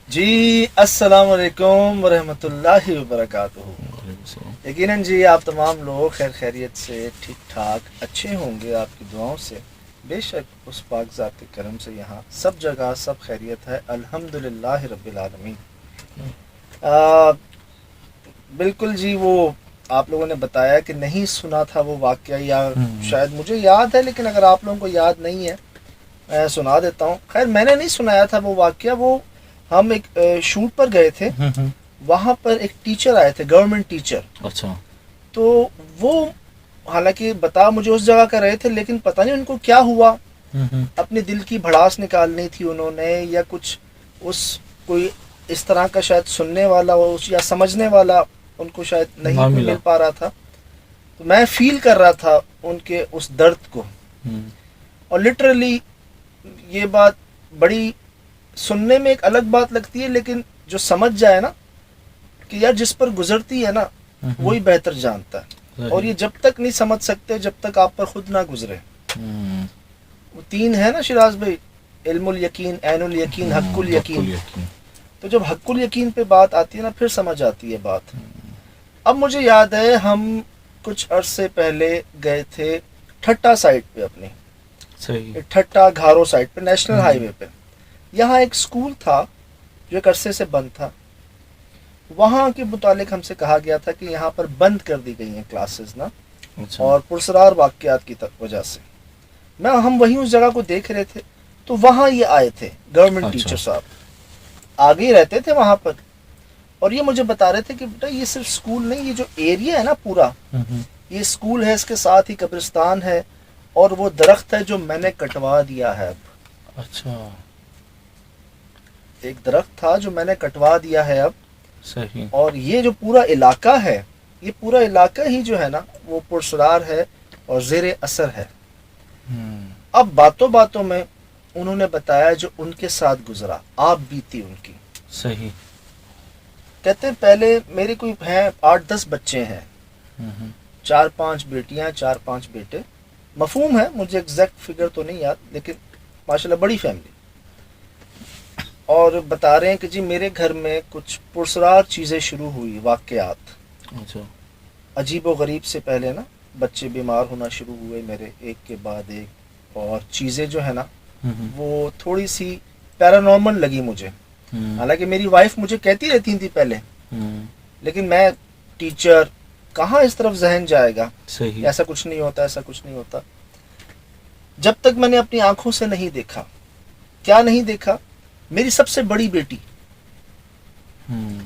جی السلام علیکم ورحمۃ اللہ وبرکاتہ۔ یقیناً جی آپ تمام لوگ خیر خیریت سے ٹھیک ٹھاک اچھے ہوں گے آپ کی دعاؤں سے۔ بے شک اس پاک ذات کے کرم سے یہاں سب جگہ سب خیریت ہے، الحمدللہ رب العالمین۔ بالکل جی، وہ آپ لوگوں نے بتایا کہ نہیں سنا تھا وہ واقعہ، یا شاید مجھے یاد ہے لیکن اگر آپ لوگوں کو یاد نہیں ہے میں سنا دیتا ہوں۔ خیر میں نے نہیں سنایا تھا وہ واقعہ، وہ ہم ایک شوٹ پر گئے تھے، وہاں پر ایک ٹیچر آئے تھے، گورنمنٹ ٹیچر۔ اچھا، تو وہ حالانکہ بتا مجھے اس جگہ کا رہے تھے، لیکن پتہ نہیں ان کو کیا ہوا، اپنے دل کی بھڑاس نکالنی تھی انہوں نے، یا کچھ کوئی اس طرح کا شاید سننے والا یا سمجھنے والا ان کو شاید نہیں مل پا رہا تھا۔ تو میں فیل کر رہا تھا ان کے اس درد کو، اور لٹرلی یہ بات بڑی سننے میں ایک الگ بات لگتی ہے، لیکن جو سمجھ جائے نا کہ یار جس پر گزرتی ہے نا وہی بہتر جانتا ہے، اور یہ جب تک نہیں سمجھ سکتے جب تک آپ پر خود نہ گزرے۔ وہ تین ہے نا شراز بھائی، علم الیقین، عین الیقین، حق الیقین۔ تو جب حق الیقین پہ بات آتی ہے نا پھر سمجھ آتی ہے بات۔ اب مجھے یاد ہے ہم کچھ عرصے پہلے گئے تھے ٹھٹا سائٹ پہ، اپنی ٹھٹا گھارو سائٹ پہ، نیشنل ہائی وے پہ۔ یہاں ایک سکول تھا جو ایک عرصے سے بند تھا، وہاں کے متعلق ہم سے کہا گیا تھا کہ یہاں پر بند کر دی گئی ہیں کلاسز نا، اور پرسرار واقعات کی وجہ سے۔ ہم وہیں اس جگہ کو دیکھ رہے تھے، تو وہاں یہ آئے تھے گورنمنٹ ٹیچر صاحب، آگے ہی رہتے تھے وہاں پر، اور یہ مجھے بتا رہے تھے کہ بیٹا یہ صرف سکول نہیں، یہ جو ایریا ہے نا پورا، یہ سکول ہے، اس کے ساتھ ہی قبرستان ہے، اور وہ درخت ہے جو میں نے کٹوا دیا ہے اب۔ اچھا، ایک درخت تھا جو میں نے کٹوا دیا ہے اب، صحیح۔ اور یہ جو پورا علاقہ ہے، یہ پورا علاقہ ہی جو ہے نا وہ پرسرار ہے اور زیر اثر ہے۔ اب باتوں باتوں میں انہوں نے بتایا جو ان کے ساتھ گزرا، آپ بیتی ان کی۔ صحیح۔ کہتے ہیں پہلے میرے کوئی ہیں 8-10 بچے ہیں، 4-5 بیٹیاں، 4-5 بیٹے، مفہوم ہے، مجھے ایگزیکٹ فگر تو نہیں یاد، لیکن ماشاءاللہ بڑی فیملی۔ اور بتا رہے ہیں کہ جی میرے گھر میں کچھ پرسرار چیزیں شروع ہوئی، واقعات اچھا، عجیب و غریب سے پہلے نا، بچے بیمار ہونا شروع ہوئے میرے ایک کے بعد ایک، اور چیزیں جو ہے نا وہ تھوڑی سی پیرانارمل لگی مجھے۔ حالانکہ میری وائف مجھے کہتی رہتی تھی پہلے، لیکن میں ٹیچر، کہاں اس طرف ذہن جائے گا، صحیح، ایسا کچھ نہیں ہوتا، ایسا کچھ نہیں ہوتا، جب تک میں نے اپنی آنکھوں سے نہیں دیکھا۔ کیا نہیں دیکھا؟ میری سب سے بڑی بیٹی،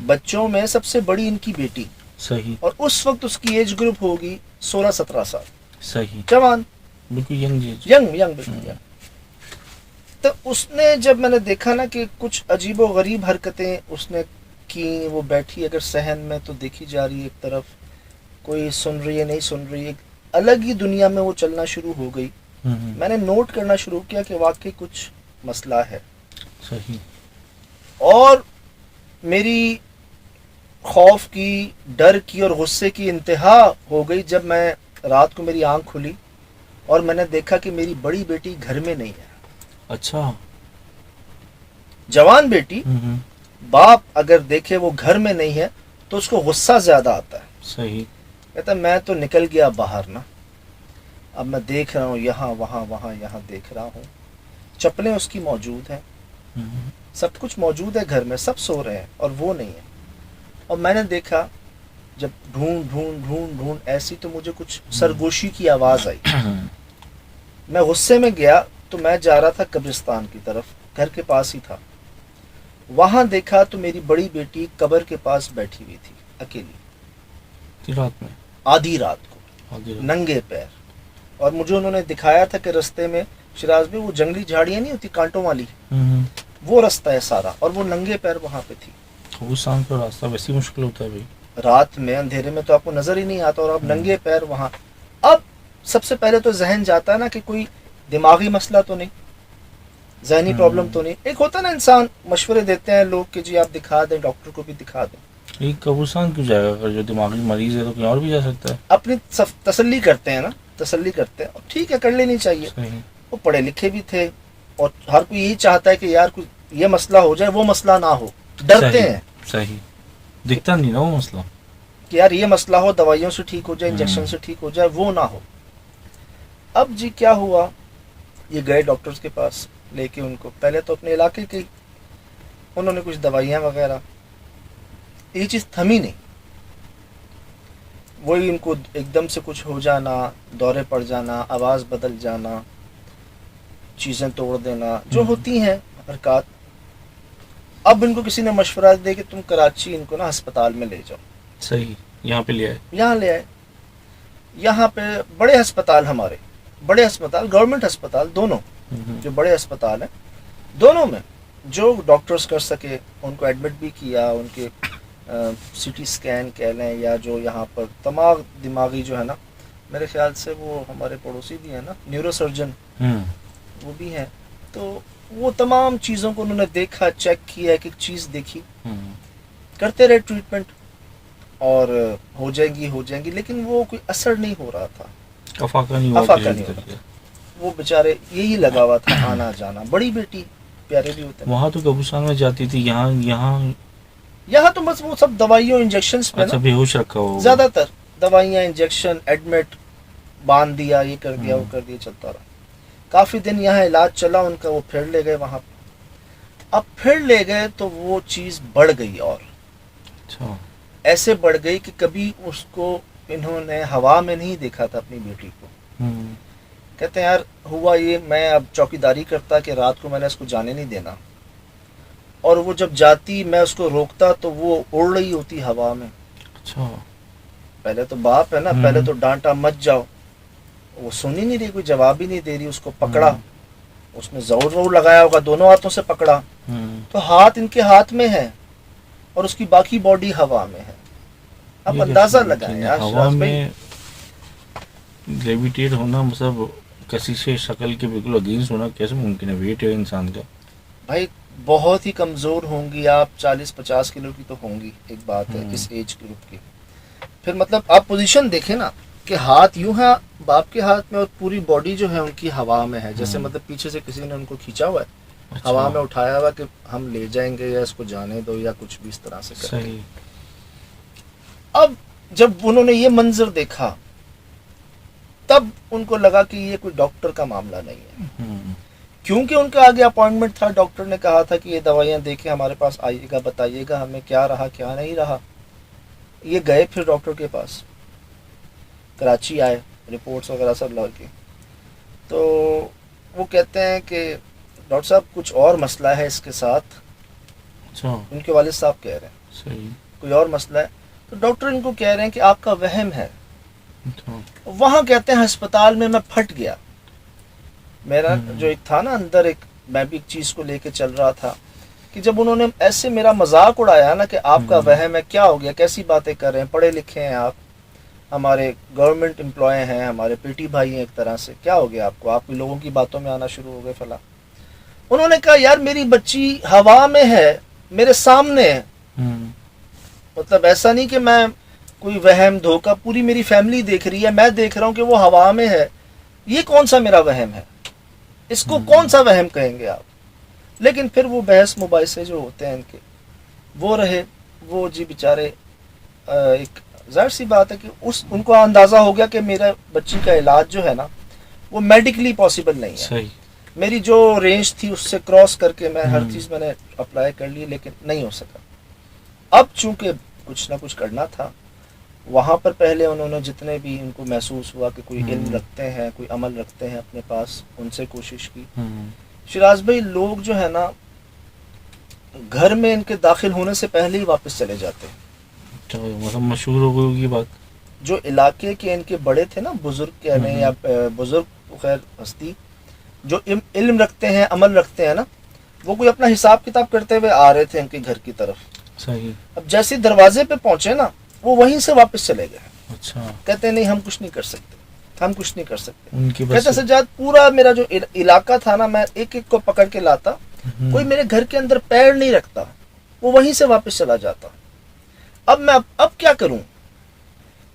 بچوں میں سب سے بڑی ان کی بیٹی، صحیح، اور اس وقت اس کی ایج گروپ ہوگی 16-17 سال، صحیح، جوان، بالکل ینگ بالکل۔ تو اس نے جب میں نے دیکھا نا کہ کچھ عجیب و غریب حرکتیں اس نے کی، وہ بیٹھی اگر صحن میں تو دیکھی جا رہی ہے ایک طرف، کوئی سن رہی ہے نہیں سن رہی ہے، ایک الگ ہی دنیا میں وہ چلنا شروع ہو گئی۔ میں نے نوٹ کرنا شروع کیا کہ واقعی کچھ مسئلہ ہے، صحیح، اور میری خوف کی، ڈر کی اور غصے کی انتہا ہو گئی جب میں رات کو میری آنکھ کھلی اور میں نے دیکھا کہ میری بڑی بیٹی گھر میں نہیں ہے۔ اچھا، جوان بیٹی، باپ اگر دیکھے وہ گھر میں نہیں ہے تو اس کو غصہ زیادہ آتا ہے۔ صحیح، کہتا میں تو نکل گیا باہر نا، اب میں دیکھ رہا ہوں یہاں وہاں وہاں یہاں دیکھ رہا ہوں، چپلیں اس کی موجود ہیں، سب کچھ موجود ہے گھر میں، سب سو رہے ہیں اور وہ نہیں ہے۔ اور میں نے دیکھا جب ڈھونڈ ڈھونڈ ڈھونڈ ڈھونڈ ایسی، تو مجھے کچھ سرگوشی کی آواز آئی، میں غصے میں گیا، تو میں جا رہا تھا قبرستان کی طرف، گھر کے پاس ہی تھا، وہاں دیکھا تو میری بڑی بیٹی قبر کے پاس بیٹھی ہوئی تھی اکیلی، رات میں، آدھی رات کو، ننگے پیر، اور مجھے انہوں نے دکھایا تھا کہ رستے میں شراز میں وہ جنگلی جھاڑیاں نہیں ہوتی کانٹوں والی، وہ رستہ ہے سارا، اور وہ ننگے پیر وہاں پہ تھی۔ اس شام کا راستہ ویسے ہی مشکل ہوتا ہے بھائی، رات میں اندھیرے میں تو آپ کو نظر ہی نہیں آتا، اور آپ ننگے پیر وہاں۔ اب سب سے پہلے تو ذہن جاتا ہے نا کہ کوئی دماغی مسئلہ تو نہیں، ذہنی پرابلم تو نہیں۔ ایک ہوتا ہے نا انسان مشورے دیتے ہیں لوگ کہ جی آپ دکھا دیں، ڈاکٹر کو بھی دکھا دیں۔ ایک قبرستان کیوں جائے گا؟ اگر جو دماغی مریض ہے تو کہیں اور بھی جا سکتا ہے۔ اپنی تسلی کرتے ہیں نا، تسلی کرتے ہیں، ٹھیک ہے کر لینی چاہیے۔ صحیح، وہ پڑھے لکھے بھی تھے، اور ہر کوئی یہی چاہتا ہے کہ یار کوئی یہ مسئلہ ہو جائے وہ مسئلہ نہ ہو، ڈرتے ہیں صحیح دکھتا نہیں نا وہ مسئلہ کہ یار یہ مسئلہ ہو، دوائیوں سے ٹھیک ہو جائے، انجیکشن سے ٹھیک ہو جائے، وہ نہ ہو۔ اب جی کیا ہوا، یہ گئے ڈاکٹرز کے پاس لے کے ان کو، پہلے تو اپنے علاقے کے، انہوں نے کچھ دوائیاں وغیرہ، یہ چیز تھمی نہیں، وہی ان کو ایک دم سے کچھ ہو جانا، دورے پڑ جانا، آواز بدل جانا، چیزیں توڑ دینا، جو ہوتی ہیں حرکات۔ اب ان کو کسی نے مشورہ دے کہ تم کراچی ان کو نا ہسپتال میں لے جاؤ۔ صحیح، یہاں پہ لے آئے، یہاں لے آئے، یہاں پہ بڑے ہسپتال، ہمارے بڑے ہسپتال، گورنمنٹ ہسپتال دونوں، جو بڑے اسپتال ہیں دونوں میں جو ڈاکٹرز کر سکے ان کو ایڈمٹ بھی کیا، ان کے سی ٹی اسکین کہہ لیں، یا جو یہاں پر دماغی جو ہے نا، میرے خیال سے وہ ہمارے پڑوسی بھی ہیں نا، نیورو سرجن، وہ بھی ہیں، تو وہ تمام چیزوں کو انہوں نے دیکھا، چیک کیا، ایک ایک چیز دیکھی، کرتے رہے ٹریٹمنٹ، اور ہو جائیں گی، لیکن وہ کوئی اثر نہیں ہو رہا تھا، افاقہ نہیں ہو رہا تھا۔ وہ بیچارے یہی لگا ہوا تھا، آنا جانا، بڑی بیٹی، پیارے بھی ہوتے ہیں، وہاں تو قبرستان میں جاتی تھی، یہاں تو بس وہ سب دوائیوں انجیکشنز پہ اچھا، بے ہوش رکھا ہوا زیادہ تر دوائیاں، انجیکشن، ایڈمٹ، باندھ دیا، یہ کر دیا، وہ کر دیا، چلتا رہا۔ کافی دن یہاں علاج چلا ان کا، وہ پھر لے گئے وہاں پہ، اب پھر لے گئے تو وہ چیز بڑھ گئی، اور اچھا ایسے بڑھ گئی کہ کبھی اس کو انہوں نے ہوا میں نہیں دیکھا تھا اپنی بیٹی کو۔ کہتے ہیں یار ہوا یہ، میں اب چوکی داری کرتا کہ رات کو میں نے اس کو جانے نہیں دینا، اور وہ جب جاتی میں اس کو روکتا تو وہ اڑ رہی ہوتی ہوا میں۔ اچھا، پہلے تو باپ ہے نا، پہلے تو ڈانٹا مت جاؤ، وہ سن ہی نہیں رہی، کوئی جواب ہی نہیں دے رہی، اس کو پکڑا، اس نے زور لگایا ہوگا، دونوں ہاتھوں سے پکڑا، تو ہاتھ ان کے ہاتھ میں ہے اور اس کی باقی باڈی ہوا میں ہے۔ اب اندازہ لگائیں یار، ہوا میں لیویٹیٹ ہونا، مطلب کسی سے شکل کے بالکل اگینسٹ ہونا کیسے ممکن ہے؟ ویٹ ہے انسان کا بھائی بہت ہی کمزور ہوں گی آپ، 40-50 کلو کی تو ہوں گی، ایک بات ہے اس ایج گروپ کی۔ پھر مطلب آپ پوزیشن دیکھیں نا کہ ہاتھ یوں ہے باپ کے ہاتھ میں، اور پوری باڈی جو ہے ان کی ہوا میں ہے، جیسے مطلب پیچھے سے کسی نے ان کو کھینچا ہوا ہے، ہوا میں اٹھایا ہوا کہ ہم لے جائیں گے یا اس کو جانے دو یا کچھ بھی اس طرح سے کر کے۔ اب جب انہوں نے یہ منظر دیکھا تب ان کو لگا کہ یہ کوئی ڈاکٹر کا معاملہ نہیں ہے، کیونکہ ان کا آگے اپوائنٹمنٹ تھا، ڈاکٹر نے کہا تھا کہ یہ دوائیاں دیکھیں، ہمارے پاس آئیے گا، بتائیے گا ہمیں کیا رہا کیا نہیں رہا۔ یہ گئے پھر ڈاکٹر کے پاس، کراچی آئے، رپورٹس وغیرہ سب لگ کے، تو وہ کہتے ہیں کہ ڈاکٹر صاحب کچھ اور مسئلہ ہے اس کے ساتھ، ان کے والد صاحب کہہ رہے ہیں کوئی اور مسئلہ ہے، تو ڈاکٹر ان کو کہہ رہے ہیں کہ آپ کا وہم ہے۔ وہاں کہتے ہیں ہسپتال میں پھٹ گیا، میرا جو ایک تھا نا اندر، ایک میں بھی ایک چیز کو لے کے چل رہا تھا کہ جب انہوں نے ایسے میرا مذاق اڑایا نا کہ آپ کا وہم ہے، کیا ہو گیا، کیسی باتیں کر رہے ہیں، پڑھے لکھے ہیں آپ، ہمارے گورنمنٹ امپلائی ہیں، ہمارے پیٹی بھائی ہیں ایک طرح سے، کیا ہو گیا آپ کو، آپ لوگوں کی باتوں میں آنا شروع ہو گئے فلاں۔ انہوں نے کہا یار میری بچی ہوا میں ہے، میرے سامنے ہے، مطلب ایسا نہیں کہ میں کوئی وہم دھوکہ، پوری میری فیملی دیکھ رہی ہے، میں دیکھ رہا ہوں کہ وہ ہوا میں ہے، یہ کون سا میرا وہم ہے، اس کو کون سا وہم کہیں گے آپ۔ لیکن پھر وہ بحث مباحثے جو ہوتے ہیں ان کے وہ رہے، وہ جی بیچارے، ایک ظاہر سی بات ہے کہ ان کو اندازہ ہو گیا کہ میرا بچی کا علاج جو ہے نا وہ میڈیکلی پاسبل نہیں ہے، میری جو رینج تھی اس سے کراس کر کے میں ہر چیز میں نے اپلائی کر لی، لیکن نہیں ہو سکا۔ اب چونکہ کچھ نہ کچھ کرنا تھا، وہاں پر پہلے انہوں نے جتنے بھی ان کو محسوس ہوا کہ کوئی علم رکھتے ہیں، کوئی عمل رکھتے ہیں اپنے پاس، ان سے کوشش کی۔ شراز بھائی لوگ جو ہے نا گھر میں ان کے داخل ہونے سے پہلے ہی واپس چلے جاتے ہیں، مطلب مشہور ہو گئی ہوگی بات، جو علاقے کے ان کے بڑے تھے نا، بزرگ کہنے یا بزرگ خیر ہستی جو علم رکھتے ہیں، عمل رکھتے ہیں نا، وہ کوئی اپنا حساب کتاب کرتے ہوئے آ رہے تھے ان کے گھر کی طرف، اب جیسے دروازے پہ پہنچے نا وہ وہیں سے واپس چلے گئے۔ اچھا، کہتے نہیں ہم کچھ نہیں کر سکتے، ہم کچھ نہیں کر سکتے۔ کہتے سجاد پورا میرا جو علاقہ تھا نا، میں ایک ایک کو پکڑ کے لاتا، کوئی میرے گھر کے اندر پیر نہیں رکھتا، وہ وہیں سے واپس چلا جاتا۔ اب میں اب کیا کروں؟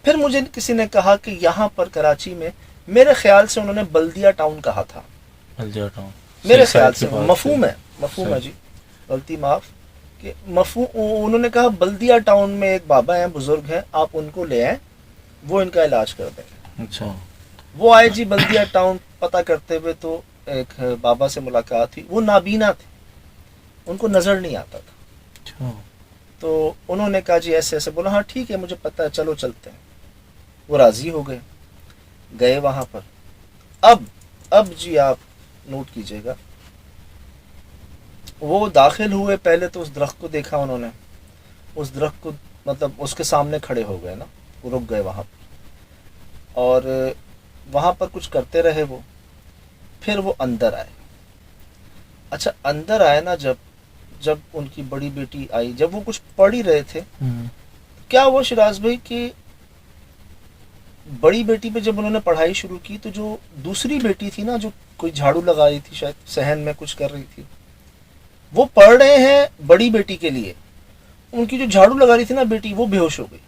پھر مجھے کسی نے کہا کہ یہاں پر کراچی میں، میرے خیال سے انہوں نے بلدیہ ٹاؤن کہا تھا، میرے خیال سے مفہوم ہے جی، غلطی معاف کہ مفہوم انہوں نے کہا بلدیہ ٹاؤن میں ایک بابا ہیں، بزرگ ہیں، آپ ان کو لے آئیں، وہ ان کا علاج کر دیں گے۔ اچھا، وہ آئے جی بلدیہ ٹاؤن، پتہ کرتے ہوئے تو ایک بابا سے ملاقات ہوئی، وہ نابینا تھے، ان کو نظر نہیں آتا تھا۔ اچھا، تو انہوں نے کہا جی ایسے ایسے، بولا ہاں ٹھیک ہے مجھے پتہ ہے، چلو چلتے ہیں۔ وہ راضی ہو گئے وہاں پر۔ اب جی آپ نوٹ کیجئے گا، وہ داخل ہوئے، پہلے تو اس درخت کو دیکھا انہوں نے، اس درخت کو مطلب اس کے سامنے کھڑے ہو گئے نا، وہ رک گئے وہاں پر، اور وہاں پر کچھ کرتے رہے وہ، پھر وہ اندر آئے۔ اچھا اندر آئے نا، جب ان کی بڑی بیٹی آئی، جب وہ کچھ پڑھ ہی رہے تھے، کیا ہوا شراز بھائی کہ بڑی بیٹی پہ جب انہوں نے پڑھائی شروع کی تو جو دوسری بیٹی تھی نا، جو کوئی جھاڑو لگا رہی تھی، شاید صحن میں کچھ کر رہی تھی، وہ پڑھ رہے ہیں بڑی بیٹی کے لیے، ان کی جو جھاڑو لگا رہی تھی نا بیٹی، وہ بے ہوش ہو گئی۔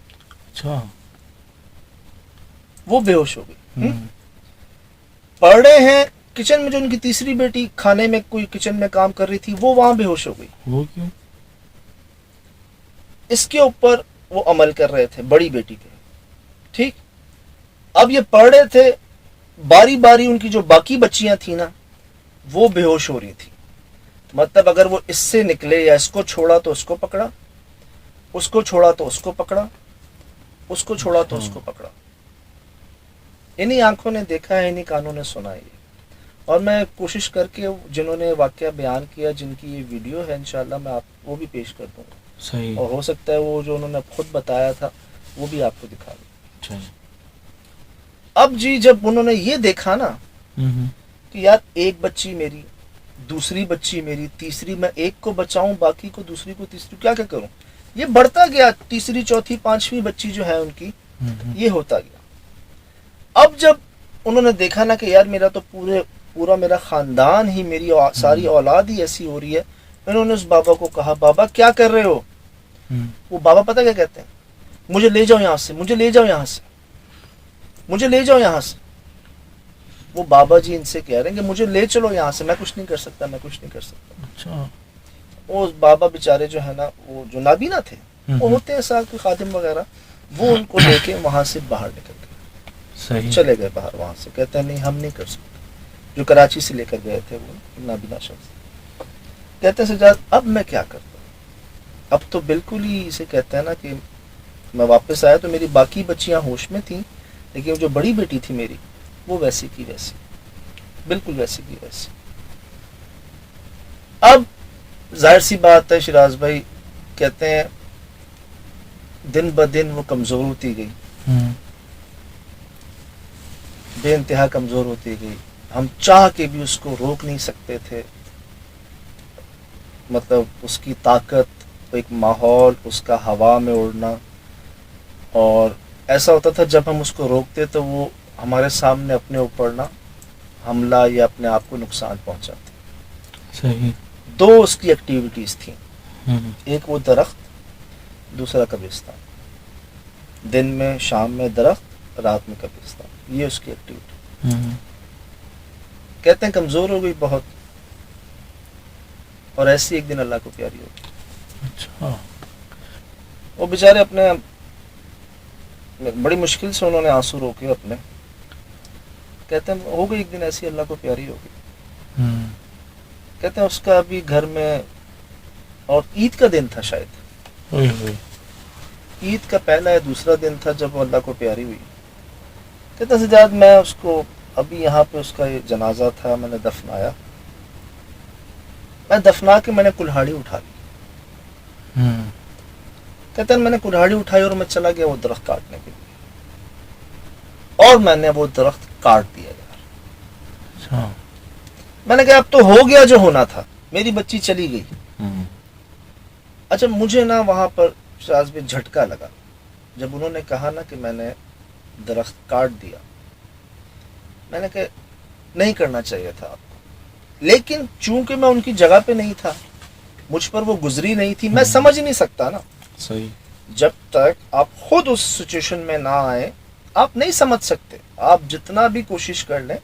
اچھا، وہ بے ہوش ہو گئی۔ پڑھ رہے ہیں کچن میں، جو ان کی تیسری بیٹی کھانے میں کوئی کچن میں کام کر رہی تھی، وہ وہاں بے ہوش ہو گئی۔ وہ کیوں؟ اس کے اوپر وہ عمل کر رہے تھے بڑی بیٹی پہ، ٹھیک۔ اب یہ پڑھ رہے تھے، باری باری ان کی جو باقی بچیاں تھیں نا، وہ بے ہوش ہو رہی تھی۔ مطلب اگر وہ اس سے نکلے یا اس کو چھوڑا تو اس کو پکڑا، اس کو چھوڑا تو اس کو پکڑا، اس کو چھوڑا تو اس کو پکڑا۔ انہی آنکھوں نے دیکھا ہے، انہی کانوں نے سنا ہے۔ اور میں کوشش کر کے جنہوں نے واقعہ بیان کیا، جن کی یہ ویڈیو ہے، انشاءاللہ میں آپ وہ بھی پیش کر دوں گا، صحیح، اور ہو سکتا ہے وہ جو انہوں نے خود بتایا تھا وہ بھی آپ کو دکھا دوں۔ اب جی جب انہوں نے یہ دیکھا نا کہ یار ایک بچی میری، دوسری بچی میری، تیسری، میں ایک کو بچاؤں باقی کو، دوسری کو تیسری، کیا کروں، یہ بڑھتا گیا، تیسری چوتھی پانچویں بچی جو ہے ان کی، یہ ہوتا گیا۔ اب جب انہوں نے دیکھا نا کہ یار میرا تو پورا میرا خاندان ہی، میری ساری اولاد ہی ایسی ہو رہی ہے، انہوں نے اس بابا کو کہا بابا کیا کر رہے ہو؟ وہ بابا پتہ کیا کہتے ہیں؟ مجھے لے جاؤ یہاں سے، مجھے لے جاؤ یہاں سے، مجھے لے جاؤ یہاں سے۔ وہ بابا جی ان سے کہہ رہے ہیں کہ مجھے لے چلو یہاں سے، میں کچھ نہیں کر سکتا، میں کچھ نہیں کر سکتا۔ اچھا، وہ بابا بیچارے جو ہے نا، وہ جو نابینا تھے، وہ ہوتے ہیں ساتھ کوئی خادم وغیرہ، وہ ان کو لے کے وہاں سے باہر نکل گئے، صحیح، چلے گئے باہر وہاں سے۔ کہتے ہیں نہیں ہم نہیں کر سکتے، جو کراچی سے لے کر گئے تھے وہ نابینا شخص۔ کہتے ہیں سجاد اب میں کیا کرتا ہوں، اب تو بالکل ہی اسے کہتے ہیں نا کہ میں واپس آیا تو میری باقی بچیاں ہوش میں تھیں، لیکن جو بڑی بیٹی تھی میری، وہ ویسی کی ویسی، بالکل ویسی کی ویسی۔ اب ظاہر سی بات ہے شراز بھائی، کہتے ہیں دن بدن وہ کمزور ہوتی گئی، بے انتہا کمزور ہوتی گئی، ہم چاہ کے بھی اس کو روک نہیں سکتے تھے۔ مطلب اس کی طاقت، ایک ماحول، اس کا ہوا میں اڑنا، اور ایسا ہوتا تھا جب ہم اس کو روکتے تو وہ ہمارے سامنے اپنے اوپر نہ حملہ یا اپنے آپ کو نقصان پہنچاتے۔ صحیح، دو اس کی ایکٹیویٹیز تھیں، ایک وہ درخت، دوسرا قبرستان، دن میں شام میں درخت، رات میں قبرستان، یہ اس کی ایکٹیویٹی۔ کہتے ہیں کمزور ہو گئی بہت، اور ایسی ایک دن اللہ کو پیاری ہو گئی۔ اچھا، وہ بیچارے اپنے بڑی مشکل سے انہوں نے آنسو روکے اپنے، کہتے ہیں ہو گئی ایک دن ایسی اللہ کو پیاری ہو گئی۔ کہتے ہیں اس کا ابھی گھر میں، اور عید کا دن تھا شاید، عید کا پہلا یا دوسرا دن تھا جب وہ اللہ کو پیاری ہوئی۔ کہتے ہیں سجاد میں اس کو ابھی یہاں پہ اس کا یہ جنازہ تھا، میں نے دفنایا، میں دفنا کے میں نے کلہاڑی اٹھا لی۔ کہتے ہیں میں نے کلہاڑی اٹھائی اور میں چلا گیا وہ درخت کاٹنے کے لیے، اور میں نے وہ درخت کاٹ دیا یار۔ میں نے کہا اب تو ہو گیا جو ہونا تھا، میری بچی چلی گئی۔ اچھا مجھے نا وہاں پر شاز میں جھٹکا لگا جب انہوں نے کہا نا کہ میں نے درخت کاٹ دیا۔ میں نے کہا نہیں کرنا چاہیے تھا آپ کو، لیکن چونکہ میں ان کی جگہ پہ نہیں تھا، مجھ پر وہ گزری نہیں تھی، میں سمجھ نہیں سکتا نا۔ صحیح، جب تک آپ خود اس سچویشن میں نہ آئے آپ نہیں سمجھ سکتے، آپ جتنا بھی کوشش کر لیں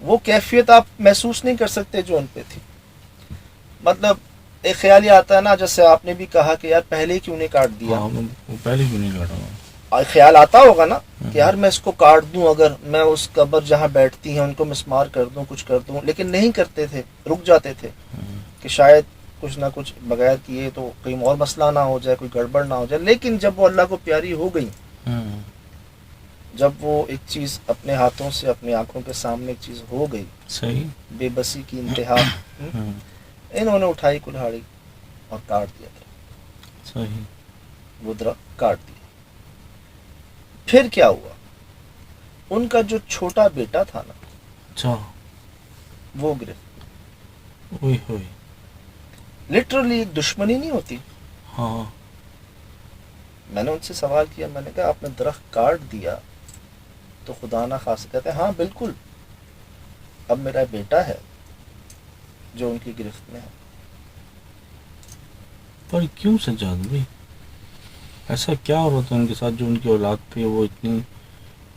وہ کیفیت آپ محسوس نہیں کر سکتے جو ان پہ تھی. مطلب ایک خیال یہ آتا ہے نا، جیسے آپ نے بھی کہا کہ یار پہلے ہی کیوں نہیں کاٹ دیا. ہاں وہ پہلے کیوں نہیں کاٹا ہوا. اور خیال آتا ہوگا نا کہ یار میں اس کو کاٹ دوں، اگر میں اس قبر جہاں بیٹھتی ہیں ان کو مسمار کر دوں، کچھ کر دوں، لیکن نہیں کرتے تھے، رک جاتے تھے کہ شاید کچھ نہ کچھ بغیر کیے تو کہیں اور مسئلہ نہ ہو جائے، کوئی گڑبڑ نہ ہو جائے. لیکن جب وہ اللہ کو پیاری ہو گئی، جب وہ ایک چیز اپنے ہاتھوں سے اپنی آنکھوں کے سامنے ایک چیز ہو گئی، صحیح. بے بسی کی انتہا، انہوں نے اٹھائی کلہاڑی اور کاٹ دیا. صحیح. وہ درخت کاٹ دیا. پھر کیا ہوا، ان کا جو چھوٹا بیٹا تھا نا، اچھا. وہ گرے. اوئے ہوئے. لٹرلی دشمنی نہیں ہوتی. ہاں. میں نے ان سے سوال کیا، میں نے کہا آپ نے درخت کاٹ دیا تو خدا نہ خاص. کہتے ہیں ہاں بالکل، اب میرا بیٹا ہے جو ان کی گرفت میں ہے. پر کیوں سجاد بھائی ایسا کیا ہو رہا تھا ان کے ساتھ جو ان کی اولاد پہ وہ اتنی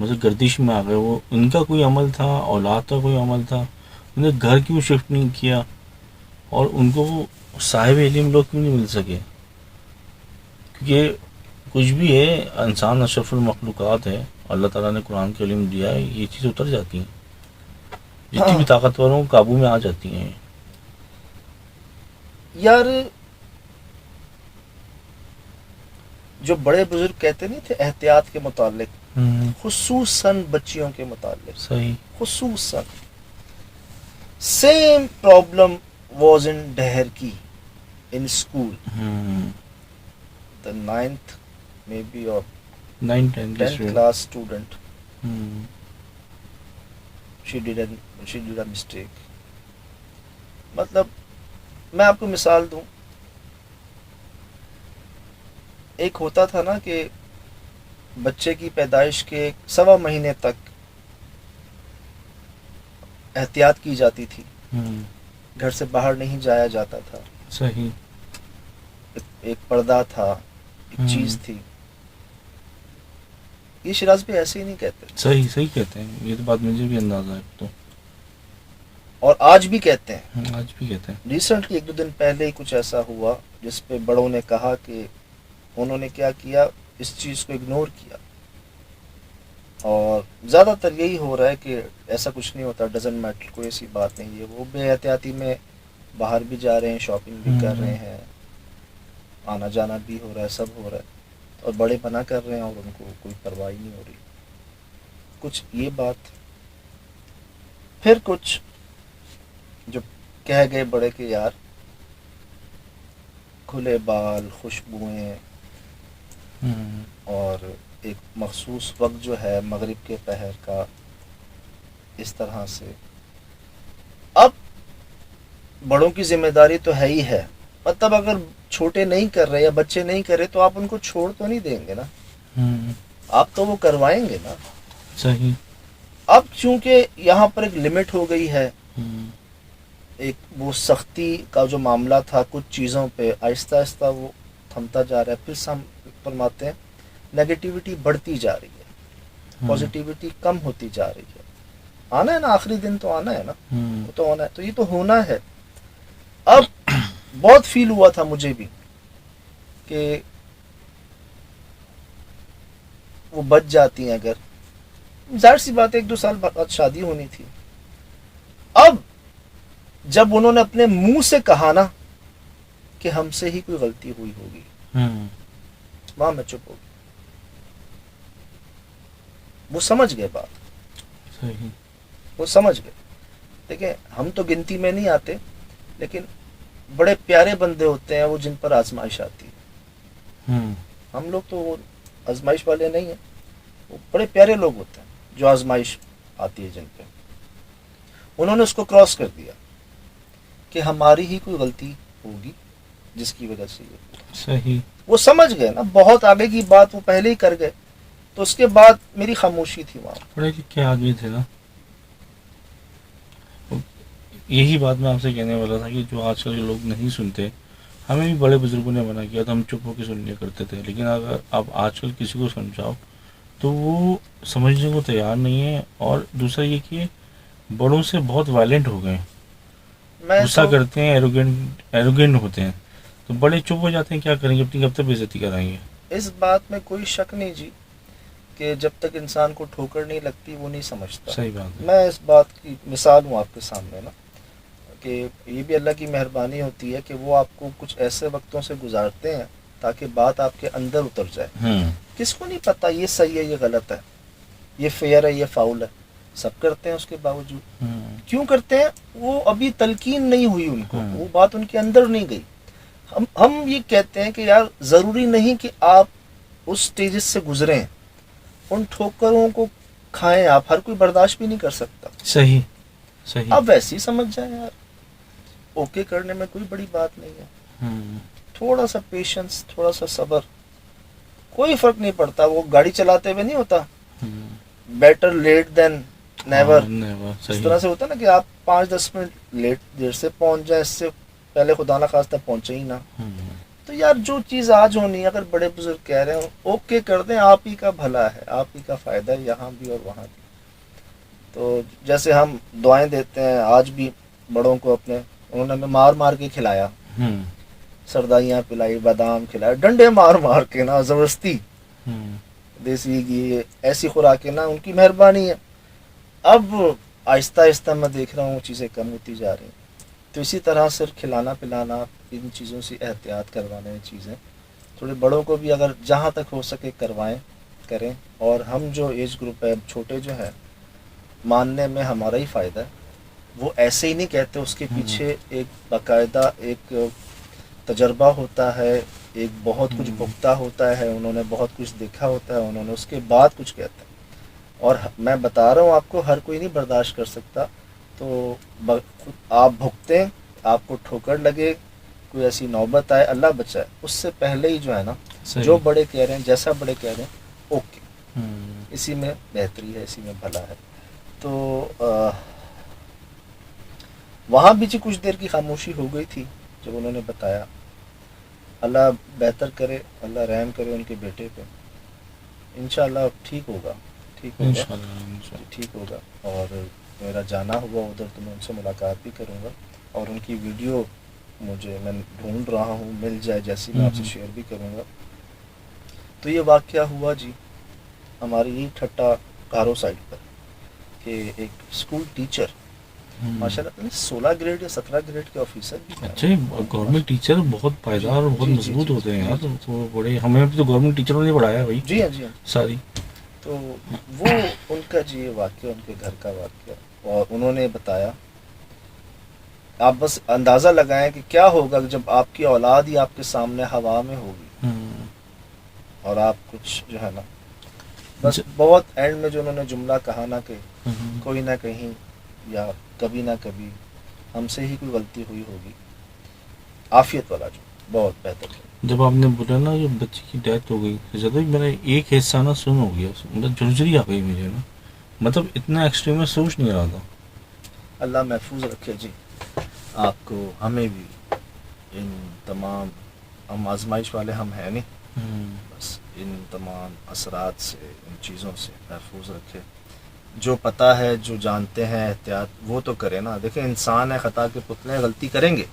مطلب گردش میں آ گئے؟ وہ ان کا کوئی عمل تھا، اولاد کا کوئی عمل تھا؟ انہیں گھر کیوں شفٹ نہیں کیا؟ اور ان کو وہ صاحب علم لوگ کیوں نہیں مل سکے؟ کیونکہ کچھ بھی ہے، انسان اشرف المخلوقات ہے، اللہ تعالیٰ نے قرآن کے علم دیا ہے، یہ چیزیں اتر جاتی ہیں، جتنی بھی طاقتوروں قابو میں آ جاتی ہیں. یار جو بڑے بزرگ کہتے نہیں تھے احتیاط کے متعلق، خصوصاً بچیوں کے متعلق، صحیح. خصوصاً same problem was in Dahar کی in school. the 9th maybe or 10th class student, she did a mistake. مطلب میں آپ کو مثال دوں، ایک ہوتا تھا نا کہ بچے کی پیدائش کے 1.25 مہینے تک احتیاط کی جاتی تھی، گھر سے باہر نہیں جایا جاتا تھا. صحیح. ایک پردہ تھا، ایک چیز تھی. یہ شیراز بھی ایسے ہی نہیں کہتے. صحیح صحیح کہتے ہیں، یہ تو بات مجھے بھی اندازہ ہے. تو اور آج بھی کہتے ہیں، آج بھی کہتے ہیں. ریسنٹلی 1-2 دن پہلے ہی کچھ ایسا ہوا جس پہ بڑوں نے کہا کہ انہوں نے کیا کیا، اس چیز کو اگنور کیا. اور زیادہ تر یہی ہو رہا ہے کہ ایسا کچھ نہیں ہوتا، ڈزنٹ میٹر، کوئی ایسی بات نہیں ہے. وہ بے احتیاطی میں باہر بھی جا رہے ہیں، شاپنگ بھی کر رہے ہیں، آنا جانا بھی ہو رہا ہے، سب ہو رہا ہے، اور بڑے منع کر رہے ہیں اور ان کو کوئی پرواہ نہیں ہو رہی. کچھ یہ بات. پھر کچھ جو کہہ گئے بڑے کہ یار کھلے بال، خوشبوئیں، اور ایک مخصوص وقت جو ہے مغرب کے پہر کا، اس طرح سے. اب بڑوں کی ذمہ داری تو ہے ہی ہے، مطلب اگر چھوٹے نہیں کر رہے یا بچے نہیں کر رہے تو آپ ان کو چھوڑ تو نہیں دیں گے نا، آپ تو وہ کروائیں گے نا. صحیح. اب چونکہ یہاں پر ایک لمٹ ہو گئی ہے، ایک وہ سختی کا جو معاملہ تھا کچھ چیزوں پہ آہستہ آہستہ وہ تھمتا جا رہا ہے. پھر ہم فرماتے ہیں نیگیٹیوٹی بڑھتی جا رہی ہے، پازیٹیوٹی کم ہوتی جا رہی ہے. آنا ہے نا، آخری دن تو آنا ہے نا، وہ تو ہونا ہے، تو یہ تو ہونا ہے. اب بہت فیل ہوا تھا مجھے بھی کہ وہ بچ جاتی ہیں، اگر ظاہر سی بات ہے 1-2 سال بعد شادی ہونی تھی. اب جب انہوں نے اپنے منہ سے کہا نا کہ ہم سے ہی کوئی غلطی ہوئی ہوگی، وہاں میں چپ ہو گیا. وہ سمجھ گئے بات. صحیح. وہ سمجھ گئے. دیکھیں ہم تو گنتی میں نہیں آتے، لیکن بڑے پیارے بندے ہوتے ہیں وہ جن پر آزمائش آتی ہے. ہم لوگ تو وہ آزمائش والے نہیں ہیں، وہ بڑے پیارے لوگ ہوتے ہیں جو آزمائش آتی ہے جن پہ. انہوں نے اس کو کراس کر دیا کہ ہماری ہی کوئی غلطی ہوگی جس کی وجہ سے یہ. صحیح. وہ سمجھ گئے نا، بہت آگے کی بات وہ پہلے ہی کر گئے. تو اس کے بعد میری خاموشی تھی وہاں. پڑھے لکھے آدمی تھے نا. یہی بات میں آپ سے کہنے والا تھا کہ جو آج کل کے لوگ نہیں سنتے، ہمیں بھی بڑے بزرگوں نے منع کیا تھا، ہم چپ ہو کے سن لیا کرتے تھے. لیکن اگر آپ آج کل کسی کو سمجھاؤ تو وہ سمجھنے کو تیار نہیں ہے. اور دوسرا یہ کہ بڑوں سے بہت وائلنٹ ہو گئے ہیں، میں غصہ تو کرتے ہیں، ایروگینٹ ہوتے ہیں، تو بڑے چپ ہو جاتے ہیں، کیا کریں گے، اپنی کب تک بے عزتی کرائیں گے. اس بات میں کوئی شک نہیں جی کہ جب تک انسان کو ٹھوکر نہیں لگتی وہ نہیں سمجھتا. صحیح بات ہے. میں اس بات کی مثال ہوں آپ کے سامنے نا، کہ یہ بھی اللہ کی مہربانی ہوتی ہے کہ وہ آپ کو کچھ ایسے وقتوں سے گزارتے ہیں تاکہ بات آپ کے اندر اتر جائے. کس کو نہیں پتا یہ صحیح ہے یہ غلط ہے، یہ فیئر ہے یہ فاؤل ہے، سب کرتے ہیں. اس کے باوجود کیوں کرتے ہیں؟ وہ ابھی تلقین نہیں ہوئی ان کو، وہ بات ان کے اندر نہیں گئی. ہم یہ کہتے ہیں کہ یار ضروری نہیں کہ آپ اس سٹیجز سے گزریں، ان ٹھوکروں کو کھائیں. آپ ہر کوئی برداشت بھی نہیں کر سکتا. صحیح صحیح. آپ ویسے ہی سمجھ جائیں یار، اوکے کرنے میں کوئی بڑی بات نہیں ہے. تھوڑا سا پیشنس، تھوڑا سا صبر، کوئی فرق نہیں پڑتا. وہ گاڑی چلاتے ہوئے نہیں ہوتا بیٹر لیٹ دین نیور. اس طرح سے ہوتا نا کہ آپ 5-10 منٹ لیٹ دیر سے پہنچ جائیں، اس سے پہلے خدا نہ خواستہ پہنچے ہی نہ. تو یار جو چیز آج ہونی ہے، اگر بڑے بزرگ کہہ رہے ہیں اوکے کر دیں. آپ ہی کا بھلا ہے، آپ ہی کا فائدہ ہے، یہاں بھی اور وہاں بھی. تو جیسے ہم دعائیں دیتے ہیں آج بھی بڑوں کو اپنے، انہوں نے ہمیں مار مار کے کھلایا، سردائیاں پلائی، بادام کھلائے، ڈنڈے مار مار کے نا، زبردستی دیسی گھی ایسی خوراکیں نا، ان کی مہربانی ہے. اب آہستہ آہستہ میں دیکھ رہا ہوں چیزیں کم ہوتی جا رہی ہیں. تو اسی طرح صرف کھلانا پلانا، ان چیزوں سے احتیاط کروانے چیزیں تھوڑے بڑوں کو بھی اگر جہاں تک ہو سکے کروائیں، کریں. اور ہم جو ایج گروپ ہے چھوٹے جو ہیں، ماننے میں ہمارا ہی فائدہ ہے. وہ ایسے ہی نہیں کہتے، اس کے پیچھے ایک باقاعدہ ایک تجربہ ہوتا ہے، ایک بہت کچھ بھگتا ہوتا ہے، انہوں نے بہت کچھ دیکھا ہوتا ہے، انہوں نے اس کے بعد کچھ کہتے ہیں. اور میں بتا رہا ہوں آپ کو، ہر کوئی نہیں برداشت کر سکتا. تو آپ بھگتیں، آپ کو ٹھوکر لگے، کوئی ایسی نوبت آئے، اللہ بچائے، اس سے پہلے ہی جو ہے نا، جو بڑے کہہ رہے ہیں، جیسا بڑے کہہ رہے ہیں، اوکے. اسی میں بہتری ہے، اسی میں بھلا ہے. تو وہاں بھی جی کچھ دیر کی خاموشی ہو گئی تھی جب انہوں نے بتایا. اللہ بہتر کرے، اللہ رحم کرے ان کے بیٹے پہ. انشاءاللہ ٹھیک ہوگا، ٹھیک ہوگا، ٹھیک ہوگا. اور میرا جانا ہوا ادھر تو میں ان سے ملاقات بھی کروں گا، اور ان کی ویڈیو میں ڈھونڈ رہا ہوں، مل جائے جیسی میں آپ سے شیئر بھی کروں گا. تو یہ واقعہ ہوا جی ہماری یہی ٹھٹا گارو سائڈ پر، کہ ایک اسکول ٹیچر، ماشاء اللہ 16 گریڈ یا 17 گریڈ کے آفیسر بھی. اچھا، گورنمنٹ ٹیچر بہت پائیدار اور بہت مضبوط ہوتے ہیں یار. تو بڑے ہمیں تو گورنمنٹ ٹیچروں نے پڑھایا بھائی. جی ہاں جی ہاں ساری. تو وہ ان کا جی واقعہ، ان کے گھر کا واقعہ. اور انہوں نے بتایا، آپ بس اندازہ لگائیں کہ کیا ہوگا جب آپ کی اولاد ہی آپ کے سامنے ہوا میں ہوگی، اور آپ کچھ جو ہے نا، بس بہت اینڈ میں جو انہوں نے جملہ کہا نا کہ کوئی نہ کہیں یا کبھی نہ کبھی ہم سے ہی کوئی غلطی ہوئی ہوگی. عافیت والا جو بہت بہتر. جب آپ نے بولا نا جو بچی کی ڈیتھ ہو گئی، زیادہ میں نے ایک حصہ نا سن ہو گیا، مطلب جھرجھری آ گئی مجھے نا، مطلب اتنا ایکسٹریم میں سوچ نہیں رہا تھا. اللہ محفوظ رکھے جی آپ کو، ہمیں بھی. ان تمام، ہم آزمائش والے ہم ہیں نہیں، بس ان تمام اثرات سے، ان چیزوں سے محفوظ رکھے. جو پتہ ہے، جو جانتے ہیں، احتیاط وہ تو کرے نا. دیکھیں انسان ہے، خطا کے پتلے، غلطی کریں گے،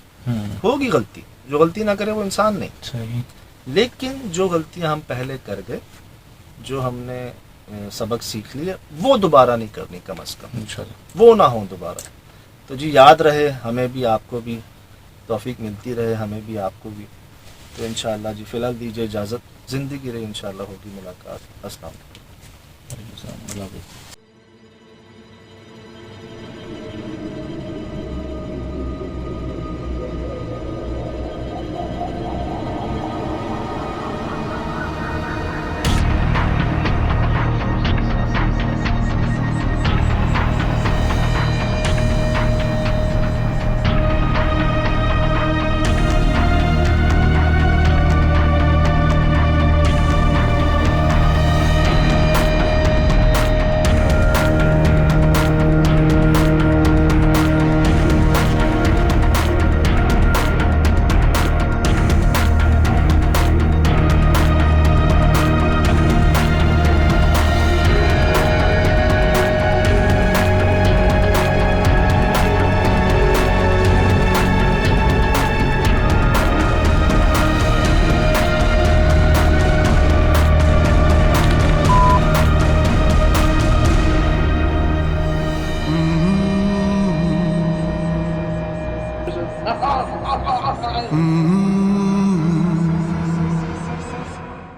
ہوگی غلطی. جو غلطی نہ کرے وہ انسان نہیں. صحیح. لیکن جو غلطیاں ہم پہلے کر گئے، جو ہم نے سبق سیکھ لیا، وہ دوبارہ نہیں کرنی کم از کم، انشاءاللہ وہ نہ ہوں دوبارہ. تو جی یاد رہے، ہمیں بھی آپ کو بھی توفیق ملتی رہے، ہمیں بھی آپ کو بھی. تو انشاءاللہ جی فی الحال دیجیے اجازت، زندگی رہی انشاءاللہ ہوگی ملاقات. السلام علیکم. Mm-hmm.